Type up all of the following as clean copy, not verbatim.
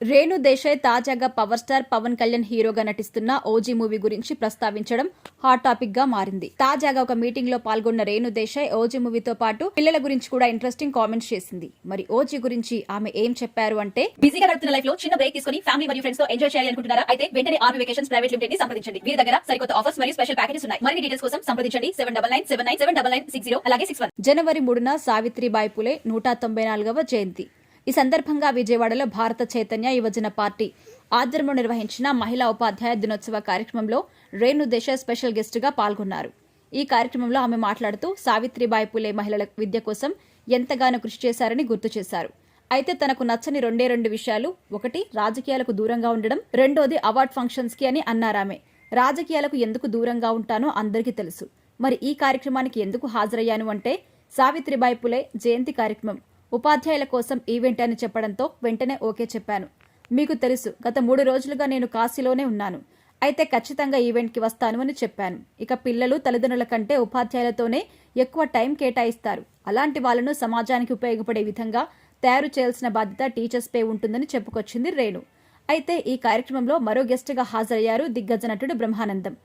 రేణు దేశాయ్ తాజాగా power star Pawan Kalyan హీరోగా నటిస్తున్న ఓజీ మూవీ గురించి ప్రస్తావించడం హాట్ టాపిక్ గా మారింది. తాజాగా ఒక మీటింగ్ లో పాల్గొన్న రేణు దేశాయ్ ఓజీ మూవీతో పాటు పిల్లల గురించి కూడా ఇంట్రెస్టింగ్ కామెంట్స్ చేసింది. మరి ఓజీ గురించి ఆమె ఏం చెప్పారు అంటే, బిజీగా గడుపుతున్న లైఫ్ లో చిన్న బ్రేక్ తీసుకుని ఫ్యామిలీ మరియు ఫ్రెండ్స్ తో ఎంజాయ్ చేయాలి అనుకుంటున్నారా? అయితే వెంటనే ఆర్మీ వెకేషన్స్ ప్రైవేట్ లిమిటెడ్ ని సంప్రదించండి. వీరి దగ్గర సరికొత్త ఆఫర్స్ మరియు స్పెషల్ ప్యాకేజెస్ ఉన్నాయి. మరిన్ని డీటెయిల్స్ కోసం సంప్రదించండి 7997979960 అలాగే 61. జనవరి 3న సావిత్రిబాయి పులే 194వ జయంతి. ఈ సందర్భంగా విజయవాడలో భారత చైతన్య యువజన పార్టీ ఆధ్వర్యంలో నిర్వహించిన మహిళా ఉపాధ్యాయ దినోత్సవ కార్యక్రమంలో రేణు దేశాయ్ స్పెషల్ గెస్టుగా పాల్గొన్నారు. ఈ కార్యక్రమంలో ఆమె మాట్లాడుతూ సావిత్రిబాయి పులే మహిళల విద్య కోసం ఎంతగానో కృషి చేశారని గుర్తు చేశారు. అయితే తనకు నచ్చని రెండు విషయాలు, ఒకటి రాజకీయాలకు దూరంగా ఉండడం, రెండోది అవార్డ్ ఫంక్షన్స్ కి అని అన్నారామె. రాజకీయాలకు ఎందుకు దూరంగా ఉంటానో అందరికీ తెలుసు. మరి ఈ కార్యక్రమానికి ఎందుకు హాజరయ్యాను అంటే, సావిత్రిబాయి పులే జయంతి కార్యక్రమం ఉపాధ్యాయుల కోసం ఈవెంట్ అని చెప్పడంతో వెంటనే ఓకే చెప్పాను. మీకు తెలుసు, గత 3 రోజులుగా నేను కాశీలోనే ఉన్నాను. అయితే ఖచ్చితంగా ఈవెంట్కి వస్తాను అని చెప్పాను. ఇక పిల్లలు తల్లిదండ్రుల కంటే ఉపాధ్యాయులతోనే ఎక్కువ టైం కేటాయిస్తారు. అలాంటి వాళ్లను సమాజానికి ఉపయోగపడే విధంగా తయారు చేయాల్సిన బాధ్యత టీచర్స్ పై ఉంటుందని చెప్పుకొచ్చింది రేణు. అయితే ఈ కార్యక్రమంలో మరో గెస్ట్గా హాజరయ్యారు దిగ్గజ నటుడు బ్రహ్మానందం.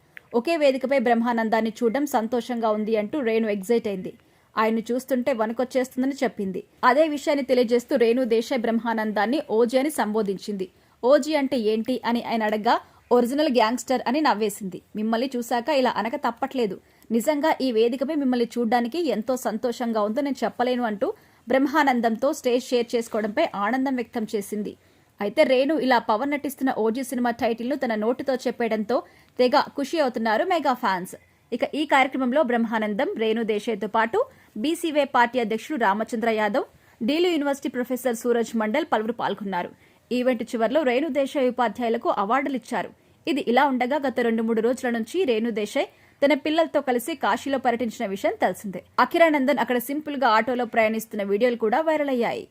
ఒకే వేదికపై బ్రహ్మానందాన్ని చూడడం సంతోషంగా ఉంది అంటూ రేణు ఎగ్జైట్ అయింది. ఆయన్ని చూస్తుంటే వణుకొచ్చేస్తుందని చెప్పింది. అదే విషయాన్ని తెలియజేస్తూ రేణు దేశాయ్ బ్రహ్మానందాన్ని ఓజీ అని సంబోధించింది. ఓజీ అంటే ఏంటి అని ఆయన అడగ్గా ఒరిజినల్ గ్యాంగ్స్టర్ అని నవ్వేసింది. మిమ్మల్ని చూశాక ఇలా అనక తప్పట్లేదు. నిజంగా ఈ వేదికపై మిమ్మల్ని చూడ్డానికి ఎంతో సంతోషంగా ఉందో నేను చెప్పలేను అంటూ బ్రహ్మానందంతో స్టేజ్ షేర్ చేసుకోవడంపై ఆనందం వ్యక్తం చేసింది. అయితే రేణు ఇలా పవన్ నటిస్తున్న ఓజీ సినిమా టైటిల్ ను తన నోటితో చెప్పేయడంతో తెగ ఖుషి అవుతున్నారు మెగా ఫ్యాన్స్. ఇక ఈ కార్యక్రమంలో బ్రహ్మానందం, రేణు దేశాయ్తో పాటు బీసీవై పార్టీ అధ్యక్షుడు రామచంద్ర యాదవ్, ఢిల్లీ యూనివర్సిటీ ప్రొఫెసర్ సూరజ్ మండల్ పలువురు పాల్గొన్నారు. ఈవెంట్ చివర్లో రేణు దేశాయ్ ఉపాధ్యాయులకు అవార్డులిచ్చారు. ఇది ఇలా ఉండగా గత 2-3 రోజుల నుంచి రేణు దేశాయ్ తన పిల్లలతో కలిసి కాశీలో పర్యటించిన విషయం తెలిసిందే. అఖిరానందన్ అక్కడ సింపుల్ గా ఆటోలో ప్రయాణిస్తున్న వీడియోలు కూడా వైరల్ అయ్యాయి.